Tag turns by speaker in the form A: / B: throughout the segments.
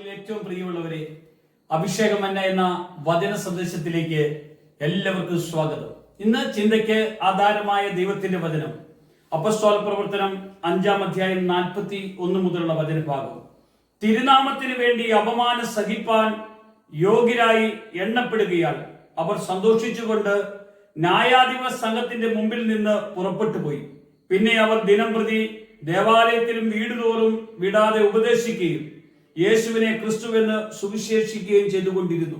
A: നാളിൽ ഏറ്റവും പ്രിയമുള്ളവരെ, അഭിഷേകമന്ന എന്ന വചന സന്ദേശത്തിലേക്ക് എല്ലാവർക്കും സ്വാഗതം. ഇന്ന് ചിന്തയ്ക്ക് ആധാരമായ ദൈവത്തിന്റെ വചനം അപ്പോസ്തല പ്രവർത്തനം 5-ാം അധ്യായം 41 മുതലുള്ള വചനഭാഗം. തിരുനാമത്തിന് വേണ്ടി അപമാനം സഹിപ്പാൻ യോഗ്യരായി എണ്ണപ്പെടുകയാൽ അവർ സന്തോഷിച്ചുകൊണ്ട് ന്യായാധിപ സംഘത്തിന്റെ മുമ്പിൽ നിന്ന് പുറപ്പെട്ടു പോയി. പിന്നെ അവർ ദിനംപ്രതി ദേവാലയത്തിലും വീടുതോറും വിടാതെ ഉപദേശിക്കുകയും യേശുവിനെ ക്രിസ്തുവെന്ന് സുവിശേഷിക്കുകയും ചെയ്തുകൊണ്ടിരുന്നു.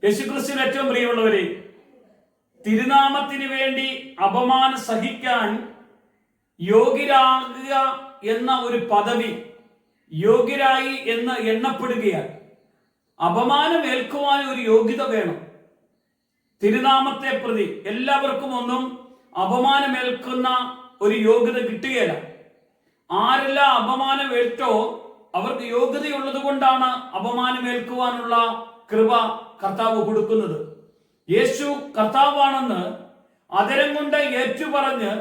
A: യേശുക്രിസ്തുവിന് ഏറ്റവും പ്രിയമുള്ളവരെ, തിരുനാമത്തിന് വേണ്ടി അപമാനം സഹിക്കാൻ യോഗ്യരാകുക എന്ന ഒരു പദവി, യോഗ്യരായി എന്ന് എണ്ണപ്പെടുകയാൽ അപമാനം ഏൽക്കുവാൻ ഒരു യോഗ്യത വേണം. തിരുനാമത്തെ പ്രതി എല്ലാവർക്കും ഒന്നും അപമാനമേൽക്കുന്ന ഒരു യോഗ്യത കിട്ടുകയില്ല. ആരെല്ലാം അപമാനമേറ്റോ അവർക്ക് യോഗ്യതയുള്ളത് കൊണ്ടാണ് അപമാനമേൽക്കുവാനുള്ള കൃപ കർത്താവ് കൊടുക്കുന്നത്. യേശു കർത്താവാണെന്ന് അതരം കൊണ്ട് ഏറ്റുപറഞ്ഞ്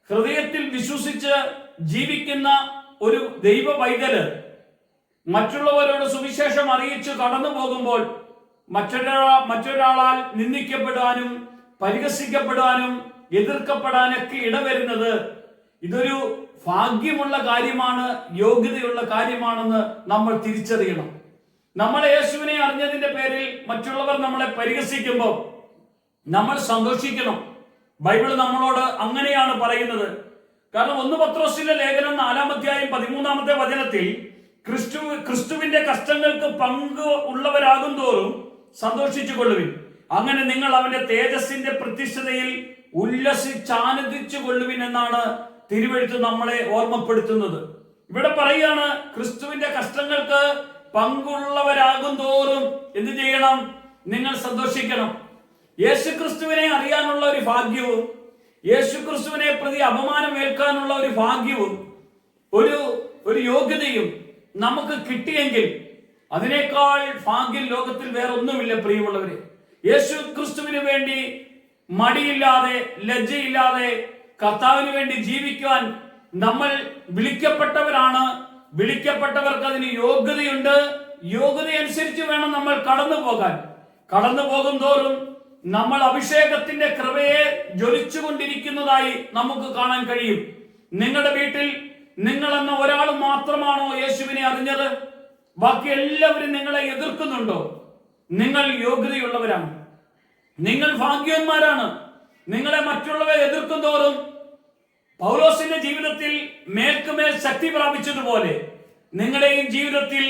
A: ഹൃദയത്തിൽ വിശ്വസിച്ച് ജീവിക്കുന്ന ഒരു ദൈവ പൈതല് മറ്റുള്ളവരോട് സുവിശേഷം അറിയിച്ചു കടന്നു പോകുമ്പോൾ മറ്റൊരാളാൽ നിന്ദിക്കപ്പെടാനും പരിഹസിക്കപ്പെടാനും എതിർക്കപ്പെടാനൊക്കെ ഇടവരുന്നത് ഇതൊരു ഭാഗ്യമുള്ള കാര്യമാണ്, യോഗ്യതയുള്ള കാര്യമാണെന്ന് നമ്മൾ തിരിച്ചറിയണം. നമ്മൾ യേശുവിനെ അറിഞ്ഞതിന്റെ പേരിൽ മറ്റുള്ളവർ നമ്മളെ പരിഹസിക്കുമ്പോൾ നമ്മൾ സന്തോഷിക്കണം. ബൈബിൾ നമ്മളോട് അങ്ങനെയാണ് പറയുന്നത്. കാരണം 1 പത്രോസിന്റെ ലേഖനം 4-ാം അധ്യായം 13-ാമത്തെ വചനത്തിൽ ക്രിസ്തുവിന്റെ കഷ്ടങ്ങൾക്ക് പങ്ക് ഉള്ളവരാകും തോറും സന്തോഷിച്ചു കൊള്ളുവിൻ, അങ്ങനെ നിങ്ങൾ അവന്റെ തേജസ്സിന്റെ പ്രത്യക്ഷതയിൽ ഉല്ലസിച്ചാനന്ദിച്ചു കൊള്ളുവിൻ എന്നാണ് തിരുവെഴുത്ത് നമ്മളെ ഓർമ്മപ്പെടുത്തുന്നത്. ഇവിടെ പറയുകയാണ്, ക്രിസ്തുവിന്റെ കഷ്ടങ്ങൾക്ക് പങ്കുള്ളവരാകും തോറും എന്ത് ചെയ്യണം? നിങ്ങൾ സന്തോഷിക്കണം. യേശു ക്രിസ്തുവിനെ അറിയാനുള്ള ഒരു ഭാഗ്യവും യേശു ക്രിസ്തുവിനെ പ്രതി അപമാനം ഏൽക്കാനുള്ള ഒരു ഭാഗ്യവും ഒരു യോഗ്യതയും നമുക്ക് കിട്ടിയെങ്കിൽ അതിനേക്കാൾ ഭാഗ്യം ലോകത്തിൽ വേറെ ഒന്നുമില്ല. പ്രിയമുള്ളവരെ, യേശു ക്രിസ്തുവിന് വേണ്ടി മടിയില്ലാതെ ലജ്ജയില്ലാതെ കർത്താവിന് വേണ്ടി ജീവിക്കുവാൻ നമ്മൾ വിളിക്കപ്പെട്ടവരാണ്. വിളിക്കപ്പെട്ടവർക്ക് അതിന് യോഗ്യതയുണ്ട്. യോഗ്യതയനുസരിച്ച് വേണം നമ്മൾ കടന്നു പോകും തോറും നമ്മൾ അഭിഷേകത്തിന്റെ കൃപയെ ജ്വലിച്ചുകൊണ്ടിരിക്കുന്നതായി നമുക്ക് കാണാൻ കഴിയും. നിങ്ങളുടെ വീട്ടിൽ നിങ്ങൾ എന്ന ഒരാൾ മാത്രമാണോ യേശുവിനെ അറിഞ്ഞത്? ബാക്കി എല്ലാവരും നിങ്ങളെ എതിർക്കുന്നുണ്ടോ? നിങ്ങൾ യോഗ്യതയുള്ളവരാണ്, നിങ്ങൾ ഭാഗ്യവാന്മാരാണ്. നിങ്ങളെ മറ്റുള്ളവർ എതിർക്കും തോറും പൗലോസിന്റെ ജീവിതത്തിൽ മേൽക്കുമേൽ ശക്തി പ്രാപിച്ചതുപോലെ നിങ്ങളുടെയും ജീവിതത്തിൽ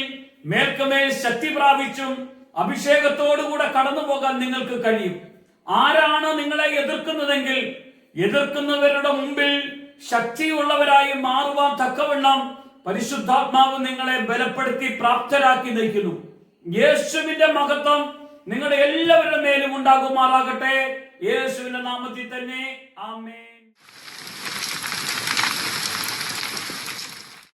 A: മേൽക്കുമേൽ ശക്തി പ്രാപിച്ചും അഭിഷേകത്തോടുകൂടെ കടന്നു പോകാൻ നിങ്ങൾക്ക് കഴിയും. ആരാണ് നിങ്ങളെ എതിർക്കുന്നതെങ്കിൽ എതിർക്കുന്നവരുടെ മുമ്പിൽ ശക്തിയുള്ളവരായി മാറുവാൻ തക്കവണ്ണം പരിശുദ്ധാത്മാവ് നിങ്ങളെ ബലപ്പെടുത്തി പ്രാപ്തരാക്കി നയിക്കുന്നു. യേശുവിന്റെ മഹത്വം നിങ്ങളുടെ എല്ലാവരുടെ മേലും ഉണ്ടാകുമാറാകട്ടെ. യേശുവിന്റെ നാമത്തിൽ തന്നെ ആമേൻ.